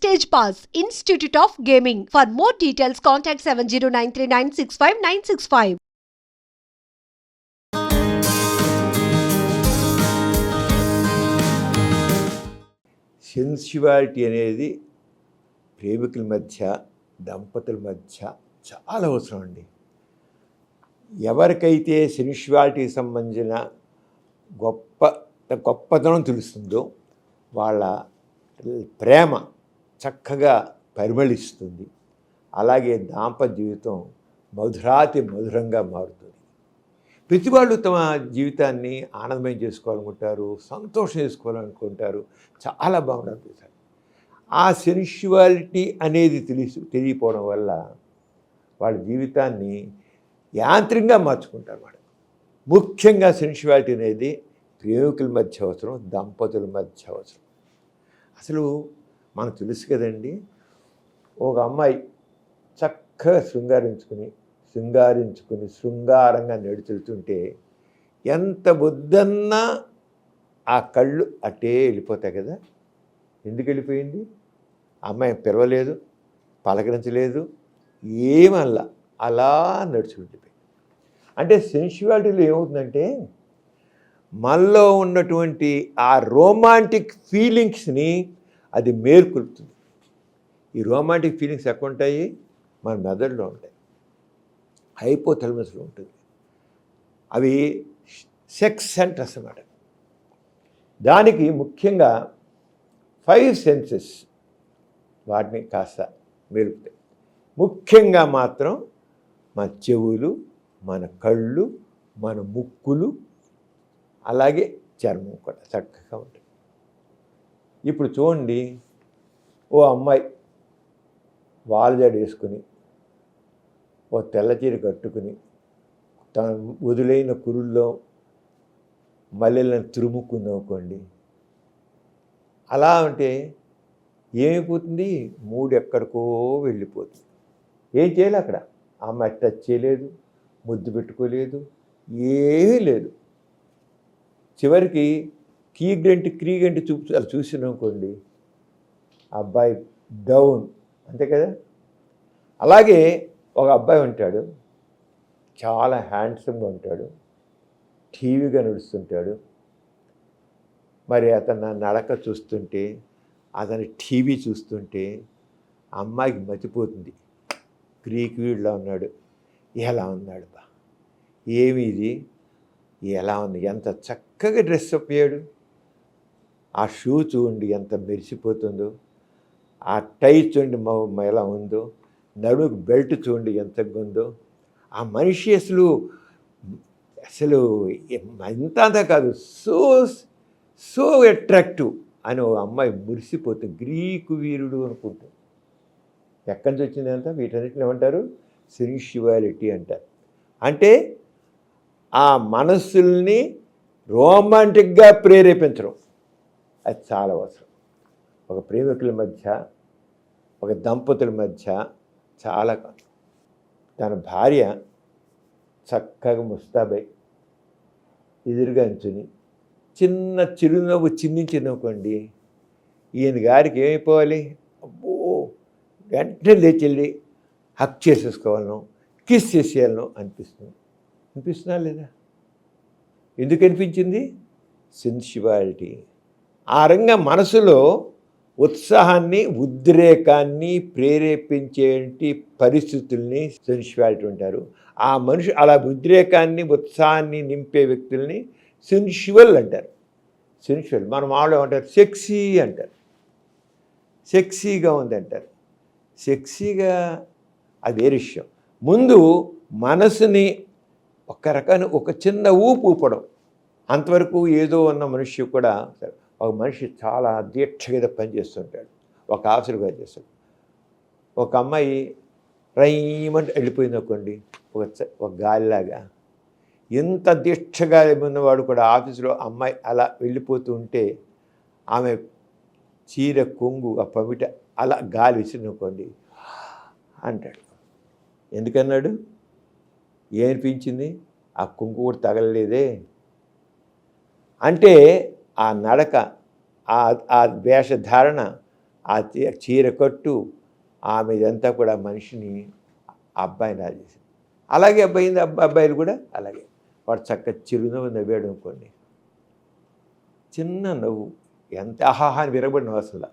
Stage Pass, Institute of Gaming. For more details, contact 7093965965965. సెన్సువాలిటీ అనేది ప్రేమికుల మధ్య, దంపతుల మధ్య చాలా అవసరం అండి. ఎవరికైతే సెన్సువాలిటీకి సంబంధించిన గొప్పతనం తెలుస్తుందో వాళ్ళ ప్రేమ చక్కగా పరిమళిస్తుంది. అలాగే దాంపత్య జీవితం మధురాతి మధురంగా మారుతుంది. ప్రతి వాళ్ళు తమ జీవితాన్ని ఆనందమయం చేసుకోవాలనుకుంటారు, సంతోషం చేసుకోవాలనుకుంటారు, చాలా బాగుంటుంది. ఆ సెన్సువాలిటీ అనేది తెలియపోవడం వల్ల వాళ్ళ జీవితాన్ని యాంత్రికంగా మార్చుకుంటారు. వాడు ముఖ్యంగా సెన్సువాలిటీ అనేది ప్రేమికుల మధ్య అవసరం, దంపతుల మధ్య అవసరం. అసలు మనకు తెలుసు కదండి, ఒక అమ్మాయి చక్కగా శృంగారంగా నడుచుతుంటే ఎంత వద్దన్నా ఆ కళ్ళు అటే వెళ్ళిపోతాయి కదా. ఎందుకు వెళ్ళిపోయింది? అమ్మాయి పిలవలేదు, పలకరించలేదు, ఏమల్లా అలా నడుచుకుంటుంది. అంటే సెన్సువాలిటీలో ఏమవుతుందంటే మనలో ఉన్నటువంటి ఆ రొమాంటిక్ ఫీలింగ్స్ని అది మేల్కొల్పుతుంది. ఈ రొమాంటిక్ ఫీలింగ్స్ ఎక్కడ ఉంటాయి? మన మెదడులో ఉంటాయి, హైపోథాలమస్లో ఉంటుంది. అవి సెక్స్ సెంటర్స్ అన్నమాట. దానికి ముఖ్యంగా 5 సెన్సెస్ వాటిని కాస్త మేలుపుతాయి. ముఖ్యంగా మాత్రం మన చెవులు, మన కళ్ళు, మన ముక్కులు, అలాగే చర్మం కూడా చక్కగా ఉంటుంది. ఇప్పుడు చూడండి, ఓ అమ్మాయి వాల్జాడు వేసుకుని, ఓ తెల్ల చీర కట్టుకుని, తన వదిలైన కురుల్లో మల్లెలను తురుముకుందనుకోండి, అలా అంటే ఏమైపోతుంది? మూడు ఎక్కడికో వెళ్ళిపోతుంది. ఏం చేయాలి అక్కడ? అమ్మాయి టచ్ చేయలేదు, ముద్దు పెట్టుకోలేదు, ఏమీ లేదు. చివరికి క్రీగంటి అలా చూసిననుకోండి, అబ్బాయి డౌన్, అంతే కదా. అలాగే ఒక అబ్బాయి ఉంటాడు, చాలా హ్యాండ్సమ్గా ఉంటాడు, టీవీగా నడుస్తుంటాడు. మరి అతను నడక చూస్తుంటే, అతని టీవీ చూస్తుంటే అమ్మాయికి మతిపోతుంది. గ్రీక్ వీడిలా ఉన్నాడు, ఎలా ఉన్నాడు బా, ఏమి ఇది, ఎలా ఉంది, ఎంత చక్కగా డ్రెస్ అప్ అయ్యాడు, ఆ షూ చూడండి ఎంత మెరిసిపోతుందో, ఆ టై చూడండి ఎలా ఉందో, నడుముకు బెల్ట్ చూడండి ఎంత ఉందో, ఆ మనిషి అసలు అంతా కాదు, సో అట్రాక్టివ్ అని ఓ అమ్మాయి మురిసిపోతుంది. గ్రీకు వీరుడు అనుకుంటాం. ఎక్కడి నుంచి వచ్చింది అంతా? వీటన్నిటిని ఏమంటారు? సెన్సువాలిటీ అంటారు. అంటే ఆ మనస్సుల్ని రొమాంటిక్గా ప్రేరేపించడం అది చాలా అవసరం. ఒక ప్రేమికుల మధ్య, ఒక దంపతుల మధ్య చాలా. తన భార్య చక్కగా ముస్తాబై ఎదురుగా అంచుని చిన్న చిరునవ్వు చిందించినవ్వుకోండి, ఈయన గారికి ఏమైపోవాలి? అబ్బో, వెంటనే లేచెళ్ళి హక్ చేసేసుకోవాలను, కిస్ చేసేయాలను అనిపిస్తున్నా లేదా? ఎందుకు అనిపించింది? సెన్సువాలిటీ. ఆ రంగా మనసులో ఉత్సాహాన్ని, ఉద్రేకాన్ని ప్రేరేపించేటి పరిస్థితుల్ని సెన్సువాలిటీ అంటారు. ఆ మనిషి అలా ఉద్రేకాన్ని, ఉత్సాహాన్ని నింపే వ్యక్తుల్ని సెన్సువల్ అంటారు. సెన్సువల్. మన మామూలు ఏమంటారు? సెక్సీ అంటారు. సెక్సీగా ఉంది అంటారు. సెక్సీగా అది వేరే విషయం. ముందు మనసుని ఒక చిన్న ఊపడం, అంతవరకు ఏదో ఉన్న మనిషి కూడా. ఒక మనిషి చాలా దీక్షగా పనిచేస్తుంటాడు, ఒక ఆఫీసర్గా చేస్తాడు. ఒక అమ్మాయి రైమంటే వెళ్ళిపోయింది అనుకోండి, ఒక గాలిలాగా. ఎంత దీక్షగా ఉన్నవాడు కూడా ఆఫీసులో అమ్మాయి అలా వెళ్ళిపోతూ ఉంటే ఆమె చీర కొంగు, ఆ పమిట అలా గాలి విసిరిననుకోండి అంటాడు. ఎందుకన్నాడు? ఏమనిపించింది? ఆ కొంగు కూడా తగలలేదే అంటే ఆ నడక, ఆ వేషధారణ, ఆ చీర కట్టు ఆమె ఇదంతా కూడా మనిషిని అబ్బాయిని రాజేసింది. అలాగే అబ్బాయిలు కూడా అలాగే వాడు చక్కగా చిరునవ్వు నవ్వాడు అనుకోండి, చిన్న నవ్వు, ఎంత ఆహాహా అని విరగబడిన అసలు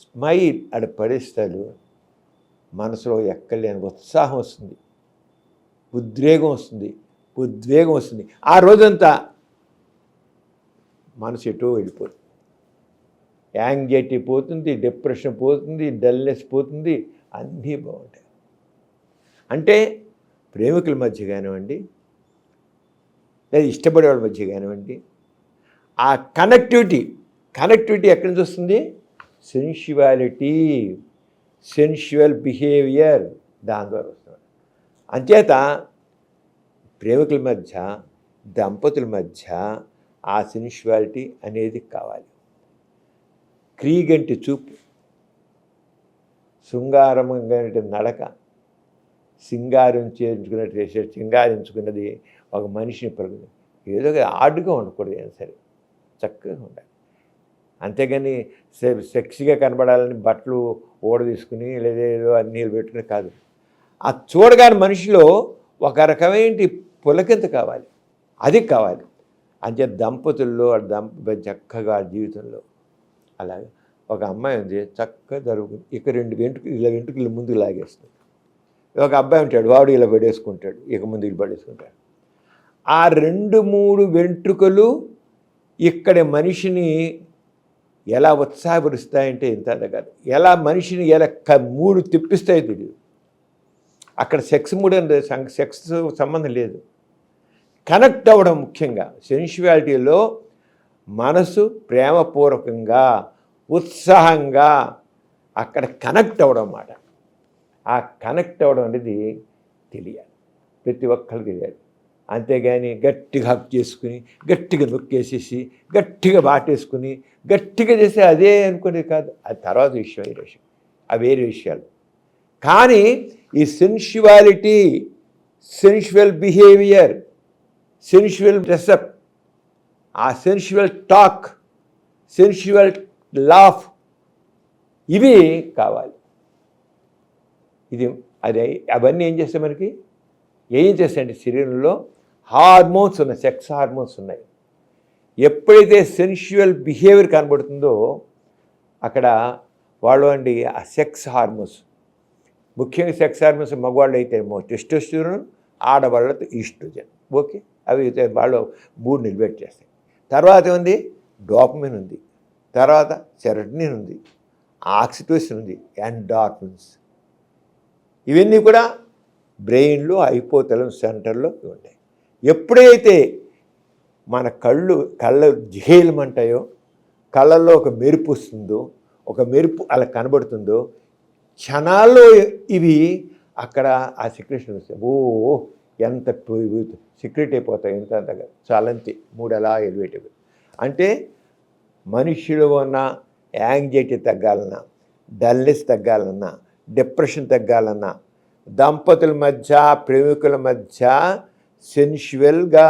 స్మైల్ ఆడ పడేస్తాడు, మనసులో ఎక్కలేని ఉత్సాహం వస్తుంది, ఉద్వేగం వస్తుంది. ఆ రోజంతా మనసు ఎటో వెళ్ళిపోతుంది, యాంగ్జైటీ పోతుంది, డిప్రెషన్ పోతుంది, డల్నెస్ పోతుంది, అన్నీ బాగుంటాయి. అంటే ప్రేమికుల మధ్య కానివ్వండి, లేదా ఇష్టపడే వాళ్ళ మధ్య కానివ్వండి, ఆ కనెక్టివిటీ ఎక్కడి నుంచి వస్తుంది? సెన్షువాలిటీ, సెన్షువల్ బిహేవియర్, దాని ద్వారా వస్తుంది. అంచేత ప్రేమికుల మధ్య, దంపతుల మధ్య ఆ సెన్షువాలిటీ అనేది కావాలి. క్రీగంటి చూపు, శృంగారంగా నడక, సింగారించుకున్నది ఒక మనిషిని ఏదో ఆడుగా ఉండకూడదు, ఏం సరే చక్కగా ఉండాలి. అంతేగాని సెక్సీగా కనబడాలని బట్టలు తీసుకుని లేదా ఏదో అన్నీ పెట్టుకుని కాదు. ఆ చూడగానే మనిషిలో ఒక రకమైన పులకింత కావాలి, అది కావాలి. అంతే దంపతుల్లో చక్కగా జీవితంలో అలాగే ఒక అమ్మాయి ఉంది, చక్కగా జరుగుతుంది, ఇక 2 వెంట్రుకలు ముందుకు లాగేస్తుంది. ఒక అబ్బాయి ఉంటాడు, వాడు ఇలా పడేసుకుంటాడు, ఇక ముందుకు పడేసుకుంటాడు. ఆ 2-3 వెంట్రుకలు ఇక్కడ మనిషిని ఎలా ఉత్సాహపరుస్తాయంటే ఇంత కాదు, ఎలా మనిషిని ఎలా 3 తిప్పిస్తాయో తెలియదు. అక్కడ సెక్స్ సంబంధం లేదు, కనెక్ట్ అవ్వడం ముఖ్యంగా. సెన్షువాలిటీలో మనసు ప్రేమపూర్వకంగా, ఉత్సాహంగా అక్కడ కనెక్ట్ అవ్వడం అన్నమాట. ఆ కనెక్ట్ అవ్వడం అనేది తెలియాలి, ప్రతి ఒక్కరికి తెలియాలి. అంతేగాని గట్టిగా హక్ చేసుకుని, గట్టిగా నొక్కేసేసి, గట్టిగా బాటేసుకుని, గట్టిగా చేస్తే అదే అనుకునేది కాదు. అది తర్వాత విషయం, ఈ విషయం అవి వేరే విషయాలు. కానీ ఈ sensuality, sensual behaviour, sensual dress up, ఆ సెన్షువల్ టాక్, సెన్షువల్ లాఫ్, ఇవి కావాలి. అవన్నీ ఏం చేస్తాయి మనకి? ఏం చేస్తాయంటే శరీరంలో హార్మోన్స్ ఉన్నాయి, సెక్స్ హార్మోన్స్ ఉన్నాయి. ఎప్పుడైతే సెన్షువల్ బిహేవియర్ కనబడుతుందో అక్కడ వాళ్ళు ఆ సెక్స్ హార్మోన్స్, ముఖ్యంగా సెక్స్ హార్మోన్స్ మగవాళ్ళు అయితే టెస్టోస్టెరోన్, ఆడవాళ్ళతో ఈస్ట్రోజన్, ఓకే, అవి వాళ్ళు మూడు నిలబెట్టేస్తాయి. తర్వాత ఉంది డోపమిన్ ఉంది, తర్వాత సెరోటోనిన్ ఉంది, ఆక్సిటోసిన్ ఉంది, ఎండార్ఫిన్స్. ఇవన్నీ కూడా బ్రెయిన్లో హైపోథాలమస్ సెంటర్లో ఉంటాయి. ఎప్పుడైతే మన కళ్ళ జిహేలమంటాయో, కళ్ళల్లో ఒక మెరుపు వస్తుందో, ఒక మెరుపు అలా కనబడుతుందో, క్షణాల్లో ఇవి అక్కడ ఆ సిక్రెషన్ వస్తాయి. ఎంత సీక్రెట్ అయిపోతాయి, ఎంత అంతగా చాలంతే 3 అలా ఎలివేట్ అయిపోయి. అంటే మనుషులు ఉన్న యాంగ్జైటీ తగ్గాలన్నా, డల్నెస్ తగ్గాలన్నా, డిప్రెషన్ తగ్గాలన్నా, దంపతుల మధ్య, ప్రేమికుల మధ్య సెన్షువల్గా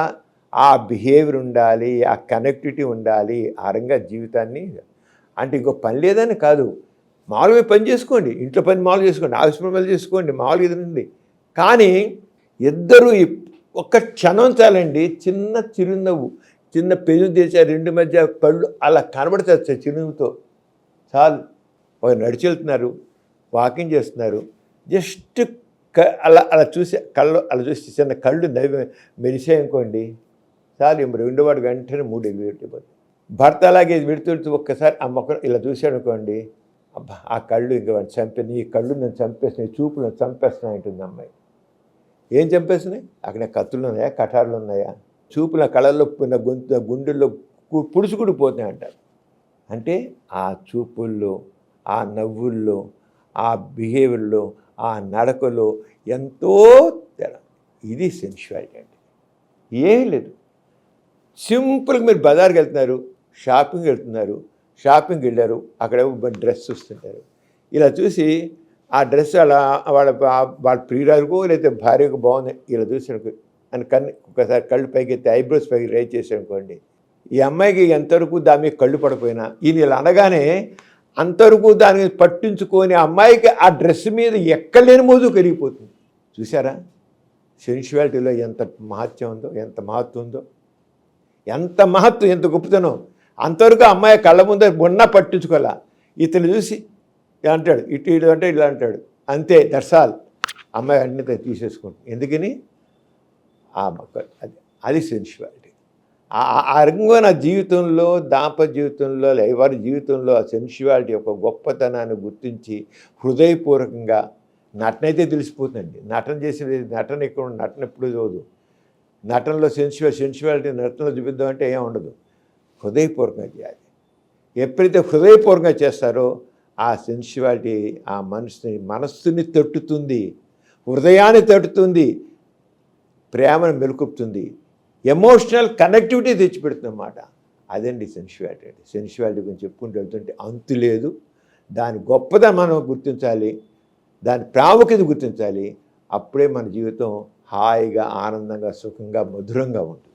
ఆ బిహేవియర్ ఉండాలి, ఆ కనెక్టివిటీ ఉండాలి. ఆ రంగా జీవితాన్ని అంటే ఇంకో పని లేదని కాదు, మామూలుగా పని చేసుకోండి, ఇంట్లో పని మామూలు చేసుకోండి, ఆఫీస్ పని చేసుకోండి, మామూలుగా ఎదురండి. కానీ ఇద్దరు ఒక్క క్షణం చాలండి, చిన్న చిరునవ్వు, చిన్న పెరుగు తెచ్చా 2 మధ్య కళ్ళు అలా కనబడతారు చిరునవ్వుతో చాలు. ఒక నడిచి వెళ్తున్నారు, వాకింగ్ చేస్తున్నారు, జస్ట్ అలా చూసి అలా చూసి చిన్న కళ్ళు మెరిసాయనుకోండి చాలు. 2 వాడు వెంటనే 3 వెళ్ళిపోతుంది. భర్త అలాగే విడుతుంటూ ఒక్కసారి ఆ మొక్కను ఇలా చూశాడు అనుకోండి, అబ్బా ఆ కళ్ళు ఇంకా వాడిని నీ కళ్ళు నేను చంపేస్తున్నాయి, చూపు నేను చంపేస్తున్నాయి అంటుంది అమ్మాయి. ఏం చంపేస్తున్నాయి? అక్కడ కత్తులు ఉన్నాయా, కటార్లు ఉన్నాయా? చూపుల కళల్లో గుండెల్లో పుడుచుకుడు పోతున్నాయి అంటారు. అంటే ఆ చూపుల్లో, ఆ నవ్వుల్లో, ఆ బిహేవియర్లో, ఆ నడకలో ఎంతో తేడా. ఇది సెన్షువాలిటీ అంటే. ఏం లేదు, సింపుల్గా మీరు బజార్కి వెళ్తున్నారు, షాపింగ్కి వెళ్ళారు, అక్కడ డ్రెస్ చూస్తుంటారు, ఇలా చూసి ఆ డ్రెస్ అలా వాళ్ళ ప్రియురాలకు లేదా భార్యకు బాగుంది ఇలా చూసాను అని ఒకసారి కళ్ళు పైకి ఎత్తి ఐబ్రోస్ పైకి రైజ్ చేశానుకోండి, ఈ అమ్మాయికి ఎంతవరకు దాని మీద కళ్ళు పడిపోయినా ఈయన ఇలా అనగానే అంతవరకు దాన్ని పట్టించుకొని అమ్మాయికి ఆ డ్రెస్ మీద ఎక్కలేని మోజు కలిగిపోతుంది. చూసారా సెన్షువాలిటీలో ఎంత మహత్యం ఉందో, ఎంత మహత్వం ఉందో, ఎంత మహత్వం, ఎంత గొప్పతనం. అంతవరకు అమ్మాయి కళ్ళ ముందు మొన్న పట్టించుకోలే. ఇతను చూసి ఇలా అంటాడు, ఇటు ఇటు అంటే ఇలా అంటాడు, అంతే, దర్శాల్ అమ్మాయి అన్ని తీసేసుకుంటుంది. ఎందుకని అది సెన్షువాలిటీ. ఆ రకంగా నా జీవితంలో, దాంపత్య జీవితంలో, ఎవరి జీవితంలో ఆ సెన్షువాలిటీ యొక్క గొప్పతనాన్ని గుర్తించి హృదయపూర్వకంగా నటనైతే తెలిసిపోతుందండి. నటన చేసేది నటన ఇక్కడ నటన ఎప్పుడు చదువు. నటనలో సెన్షువాలిటీ నటనలో చూపిద్దామంటే ఏం ఉండదు. హృదయపూర్వకంగా చేయాలి. ఎప్పుడైతే హృదయపూర్వకంగా చేస్తారో ఆ సెన్షువాలిటీ ఆ మనస్సుని తట్టుతుంది, హృదయాన్ని తట్టుతుంది, ప్రేమను మెలుకుతుంది, ఎమోషనల్ కనెక్టివిటీ తెచ్చిపెడుతుంది అన్నమాట. అదండి సెన్షువాలిటీ. అంటే సెన్షువాలిటీ గురించి చెప్పుకుంటూ వెళ్తుంటే అంతు లేదు. దాని గొప్పదనం మనం గుర్తించాలి, దాని ప్రాముఖ్యత గుర్తించాలి. అప్పుడే మన జీవితం హాయిగా, ఆనందంగా, సుఖంగా, మధురంగా ఉంటుంది.